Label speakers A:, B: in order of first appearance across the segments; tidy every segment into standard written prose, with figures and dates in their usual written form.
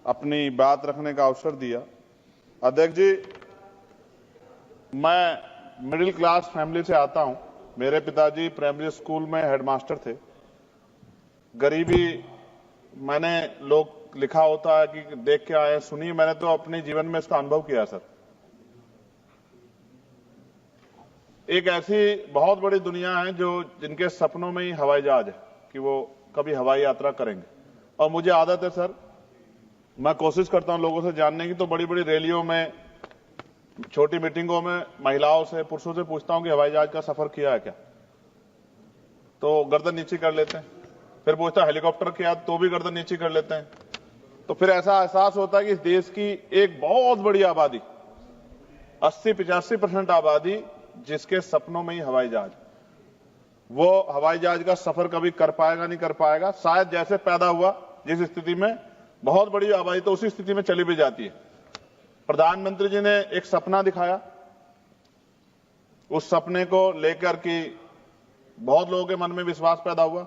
A: अपनी बात रखने का अवसर दिया। अध्यक्ष जी, मैं मिडिल क्लास फैमिली से आता हूं। मेरे पिताजी प्राइमरी स्कूल में हेडमास्टर थे। गरीबी मैंने लोग लिखा होता है कि देख के आए, सुनी, मैंने तो अपने जीवन में इसका अनुभव किया सर। एक ऐसी बहुत बड़ी दुनिया है जो जिनके सपनों में ही हवाई जहाज है कि वो कभी हवाई यात्रा करेंगे। और मुझे आदत है सर, मैं कोशिश करता हूं लोगों से जानने की, तो बड़ी बड़ी रैलियों में, छोटी मीटिंगों में महिलाओं से, पुरुषों से पूछता हूं कि हवाई जहाज का सफर किया है क्या, तो गर्दन नीचे कर लेते हैं। फिर पूछता हेलीकॉप्टर किया, तो भी गर्दन नीचे कर लेते हैं। तो फिर ऐसा एहसास होता है कि इस देश की एक बहुत बड़ी आबादी, 80-85% आबादी जिसके सपनों में ही हवाई जहाज, वो हवाई जहाज का सफर कभी कर पाएगा नहीं कर पाएगा। शायद जैसे पैदा हुआ जिस स्थिति में, बहुत बड़ी आबादी तो उसी स्थिति में चली भी जाती है। प्रधानमंत्री जी ने एक सपना दिखाया, उस सपने को लेकर के बहुत लोगों के मन में विश्वास पैदा हुआ।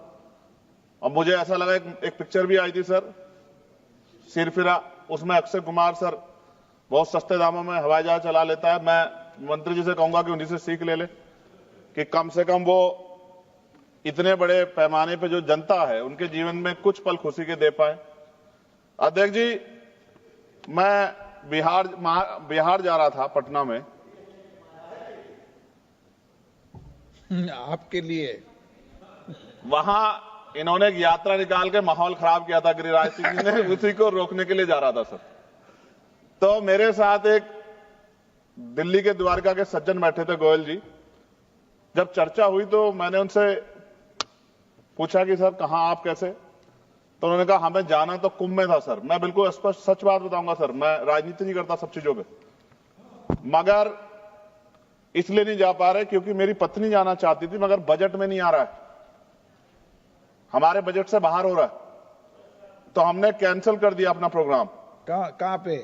A: और मुझे ऐसा लगा, एक पिक्चर भी आई थी सर, सिरफिरा, उसमें अक्षय कुमार सर बहुत सस्ते दामों में हवाई जहाज चला लेता है। मैं मंत्री जी से कहूंगा कि उन्हीं से सीख ले कि कम से कम वो इतने बड़े पैमाने पे जो जनता है उनके जीवन में कुछ पल खुशी के दे पाए। अध्यक्ष जी, मैं बिहार जा रहा था, पटना में।
B: आपके लिए
A: वहां इन्होंने एक यात्रा निकाल के माहौल खराब किया था गिरिराज सिंह जी ने, उसी को रोकने के लिए जा रहा था सर। तो मेरे साथ एक दिल्ली के द्वारका के सज्जन बैठे थे, गोयल जी। जब चर्चा हुई तो मैंने उनसे पूछा कि सर कहां आप, कैसे, तो उन्होंने कहा हमें जाना तो कुंभ में था सर। मैं बिल्कुल स्पष्ट सच बात बताऊंगा सर, मैं राजनीति नहीं करता सब चीजों पे, मगर इसलिए नहीं जा पा रहे क्योंकि मेरी पत्नी जाना चाहती थी, मगर बजट में नहीं आ रहा है, हमारे बजट से बाहर हो रहा है। तो हमने कैंसिल कर दिया अपना प्रोग्राम।
B: कहां पे?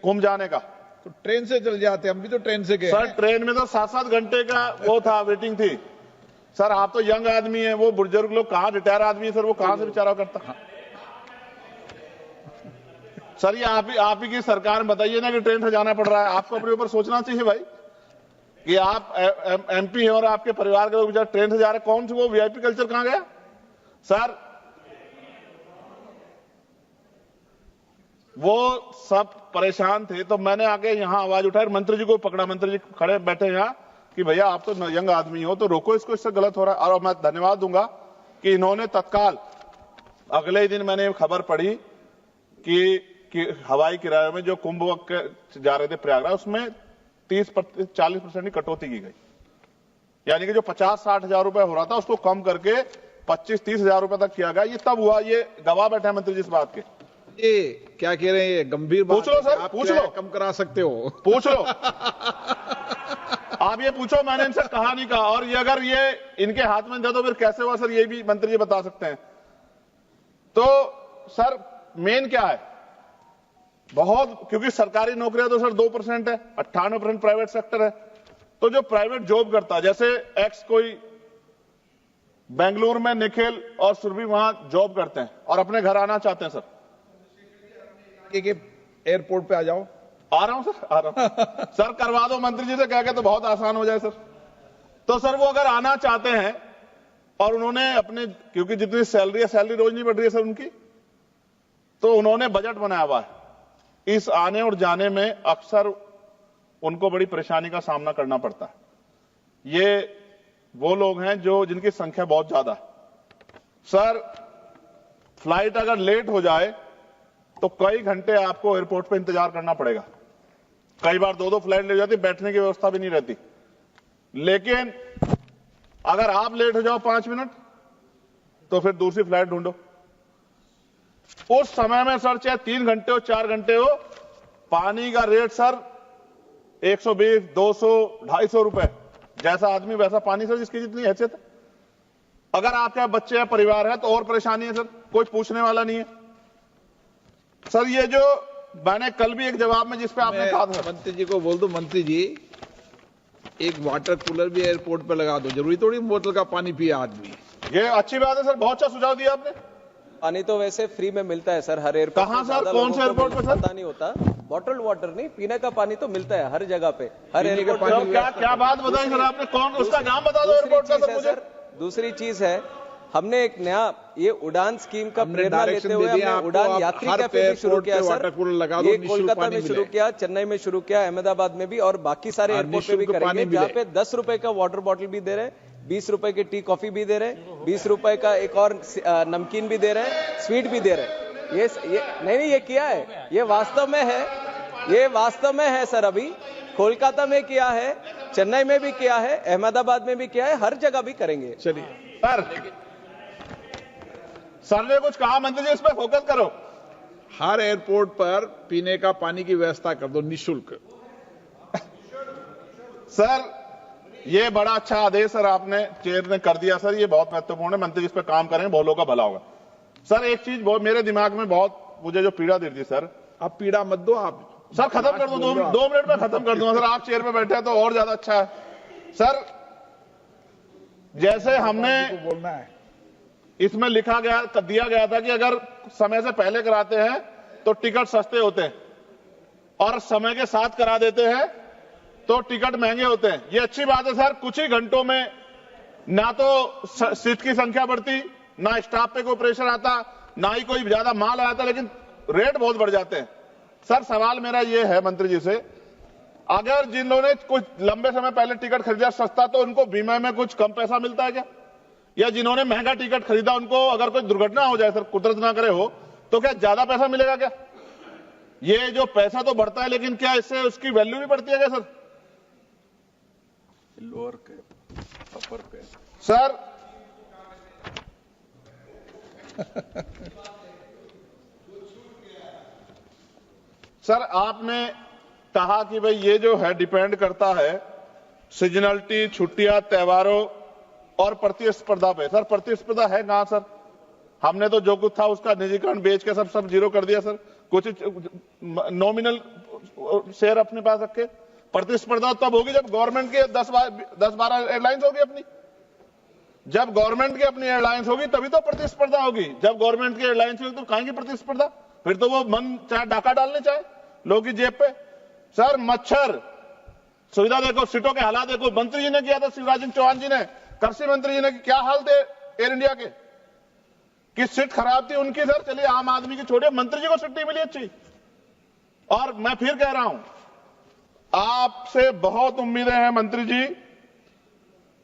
A: कुंभ जाने का।
B: तो ट्रेन से चल जाते, हम भी तो ट्रेन से गए
A: सर। ट्रेन में तो 7-7 घंटे का वो था, वेटिंग थी सर। आप तो यंग आदमी है, वो बुजुर्ग लोग कहां, रिटायर आदमी है सर, वो कहां से बेचारा करता। सर ये आप ही की सरकार में बताइए ना कि ट्रेन से जाना पड़ रहा है। आपको अपने ऊपर सोचना चाहिए भाई कि आप एमपी हैं और आपके परिवार के लोग बेचारे ट्रेन से जा रहे। कौन सी वो वीआईपी कल्चर कहां गया सर? वो सब परेशान थे, तो मैंने आके यहां आवाज उठाई, मंत्री जी को पकड़ा। मंत्री जी खड़े बैठे यहां कि भैया आप तो यंग आदमी हो, तो रोको इसको, इससे गलत हो रहा है। और मैं धन्यवाद दूंगा कि इन्होंने तत्काल अगले ही दिन मैंने खबर पढ़ी कि हवाई किराए में जो कुंभ जा रहे थे प्रयागराज, उसमें 30-40% की कटौती की गई। यानी कि जो 50-60 हजार रुपए हो रहा था उसको कम करके 25-30 हजार रुपए तक किया गया। ये तब हुआ, ये गवाह बैठे हैं मंत्री जी इस बात के।
B: ये क्या कह रहे हैं, ये गंभीर बात
A: पूछ लो सर,
B: आप
A: पूछ लो,
B: कम करा सकते हो,
A: पूछ लो आप ये पूछो, मैंने इनसे कहा नहीं कहा। और ये अगर ये इनके हाथ में दे तो फिर कैसे हुआ सर, ये भी मंत्री जी बता सकते हैं। तो सर मेन क्या है, बहुत, क्योंकि सरकारी नौकरियां तो सर 2% है, 98% प्राइवेट सेक्टर है। तो जो प्राइवेट जॉब करता है, जैसे एक्स कोई बेंगलुरु में निखिल और सुरभि वहां जॉब करते हैं और अपने घर आना चाहते हैं सर,
B: एयरपोर्ट पे आ जाओ।
A: आ रहा हूं सर, आ रहा हूं सर, करवा दो मंत्री जी से कह के, तो बहुत आसान हो जाए सर। तो सर वो अगर आना चाहते हैं और उन्होंने अपने, क्योंकि जितनी सैलरी है, सैलरी रोज नहीं बढ़ रही है सर उनकी, तो उन्होंने बजट बनाया हुआ है। इस आने और जाने में अक्सर उनको बड़ी परेशानी का सामना करना पड़ता है। ये वो लोग हैं जो जिनकी संख्या बहुत ज्यादा है सर। फ्लाइट अगर लेट हो जाए तो कई घंटे आपको एयरपोर्ट पे इंतजार करना पड़ेगा। कई बार 2-2 फ्लाइट ले जाती, बैठने की व्यवस्था भी नहीं रहती। लेकिन अगर आप लेट हो जाओ 5 मिनट तो फिर दूसरी फ्लाइट ढूंढो। उस समय में सर चाहे 3 घंटे हो, 4 घंटे हो, पानी का रेट सर 120, 200, 250 रुपए, जैसा आदमी वैसा पानी सर, जिसकी जितनी हैसियत है। अगर आपके बच्चे या परिवार है तो और परेशानी है सर, कोई पूछने वाला नहीं है सर। ये जो मैंने कल भी एक जवाब में जिस पे आपने कहा था,
B: मंत्री जी को बोल दो, मंत्री जी एक वाटर कूलर भी एयरपोर्ट पे लगा दो, जरूरी थोड़ी बोतल का पानी पिए आदमी।
A: ये अच्छी बात है सर, बहुत अच्छा सुझाव दिया आपने।
C: पानी तो वैसे फ्री में मिलता है सर, हर एयरपोर्ट
A: कहाँ
C: पे।
A: सर?
C: ज्यादा
A: कौन
C: लोगों
A: से
C: को
A: एयरपोर्ट पे सर?
C: पता नहीं होता। बॉटल्ड वाटर नहीं, पीने का पानी तो मिलता है हर जगह पे, हर
B: पीने का
C: एयरपोर्ट
B: पानी
C: पे।
A: क्या क्या बात बताई सर आपने? कौन, उसका नाम बता दो एयरपोर्ट का सर मुझे।
C: दूसरी चीज है, हमने एक नया ये उड़ान स्कीम का
B: हमने
C: प्रेरणा लेते
B: डायरेक्शन
C: हुए
B: दे दिया
C: हमने
B: आपको,
C: उड़ान
B: आप
C: यात्री
B: हर
C: कैफे भी शुरू
B: एयरपोर्ट
C: किया
B: पे
C: सर।
B: वाटर कूलर लगा दो,
C: ये
B: निःशुल्क
C: कोलकाता
B: पानी
C: में शुरू
B: मिले।
C: किया, चेन्नई में शुरू किया, अहमदाबाद में भी, और बाकी सारे
B: और
C: एयरपोर्ट पे भी
B: निःशुल्क
C: करेंगे,
B: पानी
C: जहाँ
B: मिले।
C: पे 10 रुपए का वाटर बॉटल भी दे रहे हैं, 20 रुपए की टी कॉफी भी दे रहे हैं, 20 रुपए का एक और नमकीन भी दे रहे हैं, स्वीट भी दे रहे हैं। ये नहीं, ये किया है, ये वास्तव में है, ये वास्तव में है सर। अभी कोलकाता में किया है, चेन्नई में भी किया है, अहमदाबाद में भी किया है, हर जगह भी करेंगे।
B: चलिए
A: सर ने कुछ कहा, मंत्री जी इस पर फोकस करो।
B: हर एयरपोर्ट पर पीने का पानी की व्यवस्था कर दो निःशुल्क।
A: सर ये बड़ा अच्छा आदेश सर आपने चेयर ने कर दिया सर, ये बहुत महत्वपूर्ण है। मंत्री जी इस पर काम करें, बहुत लोगों का भला होगा। सर एक चीज बहुत मेरे दिमाग में बहुत मुझे जो पीड़ा दे रही थी सर,
B: अब पीड़ा मत दो आप
A: सर खत्म कर दो, 2 मिनट में खत्म कर दूंगा सर। आप चेयर पे बैठे हैं तो और ज्यादा अच्छा है सर। जैसे हमने
B: बोलना है,
A: इसमें लिखा गया दिया गया था कि अगर समय से पहले कराते हैं तो टिकट सस्ते होते हैं, और समय के साथ करा देते हैं तो टिकट महंगे होते हैं। ये अच्छी बात है सर। कुछ ही घंटों में ना तो सीट की संख्या बढ़ती, ना स्टाफ पे कोई प्रेशर आता, ना ही कोई ज्यादा माल आता, लेकिन रेट बहुत बढ़ जाते हैं। सर सवाल मेरा ये है मंत्री जी से, अगर जिन लोगों ने कुछ लंबे समय पहले टिकट खरीदा सस्ता, तो उनको बीमा में कुछ कम पैसा मिलता है क्या? या जिन्होंने महंगा टिकट खरीदा उनको अगर कोई दुर्घटना हो जाए सर, कुदरत ना करे हो, तो क्या ज्यादा पैसा मिलेगा क्या? ये जो पैसा तो बढ़ता है, लेकिन क्या इससे उसकी वैल्यू भी बढ़ती है क्या sir?
B: Lower cap upper cap
A: sir sir आपने कहा कि भाई ये जो है डिपेंड करता है सीजनलिटी, छुट्टियां, त्योहारों और प्रतिस्पर्धा पे। सर प्रतिस्पर्धा है कहां सर? हमने तो जो कुछ था उसका निजीकरण बेच के सब जीरो कर दिया सर। कुछ नॉमिनल शेयर अपने पास रखे। प्रतिस्पर्धा तब होगी जब गवर्नमेंट के 10-12 एयरलाइंस होगी अपनी। जब गवर्नमेंट की अपनी एयरलाइंस होगी तभी तो प्रतिस्पर्धा होगी। जब गवर्नमेंट की एयरलाइंस होगी तो कहां की प्रतिस्पर्धा? फिर तो वो मन चाहे डाका डालने चाहे लोगों की जेब पे। सर मच्छर सुविधा देखो, सीटों के हालात देखो। मंत्री जी ने किया था, शिवराज सिंह चौहान जी ने, कृषि मंत्री जी ने, क्या हाल थे एयर इंडिया के, कि सीट खराब थी उनकी सर। चलिए आम आदमी की छोड़िए, मंत्री जी को सीट नहीं मिली अच्छी। और मैं फिर कह रहा हूं, आपसे बहुत उम्मीदें हैं मंत्री जी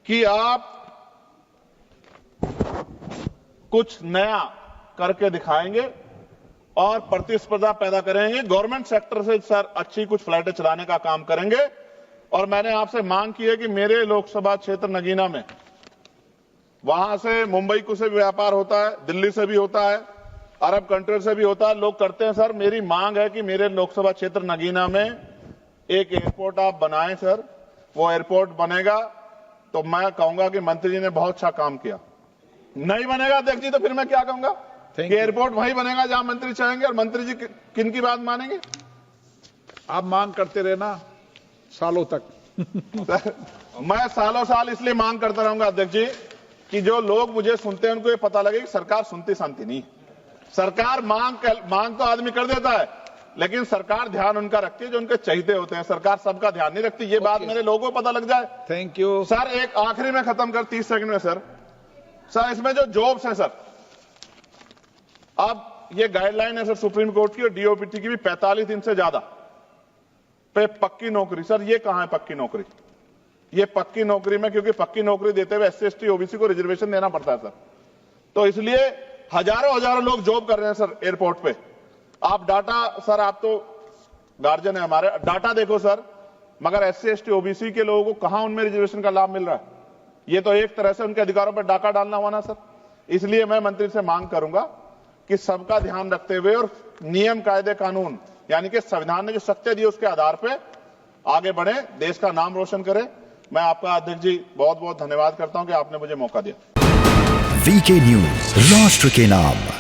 A: कि आप कुछ नया करके दिखाएंगे और प्रतिस्पर्धा पैदा करेंगे। गवर्नमेंट सेक्टर से सर अच्छी कुछ फ्लाइटें चलाने का काम करेंगे। और मैंने आपसे मांग की है कि मेरे लोकसभा क्षेत्र नगीना में, वहां से मुंबई को से भी व्यापार होता है, दिल्ली से भी होता है, अरब कंट्री से भी होता है, लोग करते हैं सर। मेरी मांग है कि मेरे लोकसभा क्षेत्र नगीना में एक एयरपोर्ट आप बनाएं सर। वो एयरपोर्ट बनेगा तो मैं कहूंगा कि मंत्री जी ने बहुत अच्छा काम किया। नहीं बनेगा अध्यक्ष जी तो फिर मैं क्या कहूंगा कि एयरपोर्ट वहीं बनेगा जहां मंत्री चाहेंगे। और मंत्री जी किन की बात मानेंगे?
B: आप मांग करते रहना सालों तक।
A: मैं सालों साल इसलिए मांग करता रहूंगा अध्यक्ष जी कि जो लोग मुझे सुनते हैं उनको ये पता लगे कि सरकार सुनती शांति नहीं। सरकार मांग तो आदमी कर देता है, लेकिन सरकार ध्यान उनका रखती है जो उनके चहीते होते हैं। सरकार सबका ध्यान नहीं रखती। ये बात मेरे लोगों को पता लग जाए।
B: थैंक यू
A: सर एक आखिरी में खत्म कर 30 सेकंड में सर इसमें जो जॉब्स है सर, अब ये गाइडलाइन है सर सुप्रीम कोर्ट की और डीओपीटी की भी, 45 दिन से ज्यादा पे पक्की नौकरी। सर ये कहां है पक्की नौकरी? ये पक्की नौकरी में, क्योंकि पक्की नौकरी देते हुए SC ST OBC को रिजर्वेशन देना पड़ता है सर, तो इसलिए हजारों लोग जॉब कर रहे हैं सर एयरपोर्ट पे। आप डाटा सर, आप तो गार्जियन है हमारे, डाटा देखो सर, मगर SC ST OBC के लोगों को कहां उनमें रिजर्वेशन का लाभ मिल रहा है? ये तो एक तरह से उनके अधिकारों पर डाका डालना हुआ ना सर। इसलिए मैं मंत्री से मांग करूंगा कि सबका ध्यान रखते हुए और नियम, कायदे, कानून, यानी कि संविधान ने जो शक्ति दी उसके आधार पर आगे बढ़े, देश का नाम रोशन करें। मैं आपका अध्यक्ष जी बहुत बहुत धन्यवाद करता हूं कि आपने मुझे मौका दिया।
D: VK न्यूज, राष्ट्र के नाम।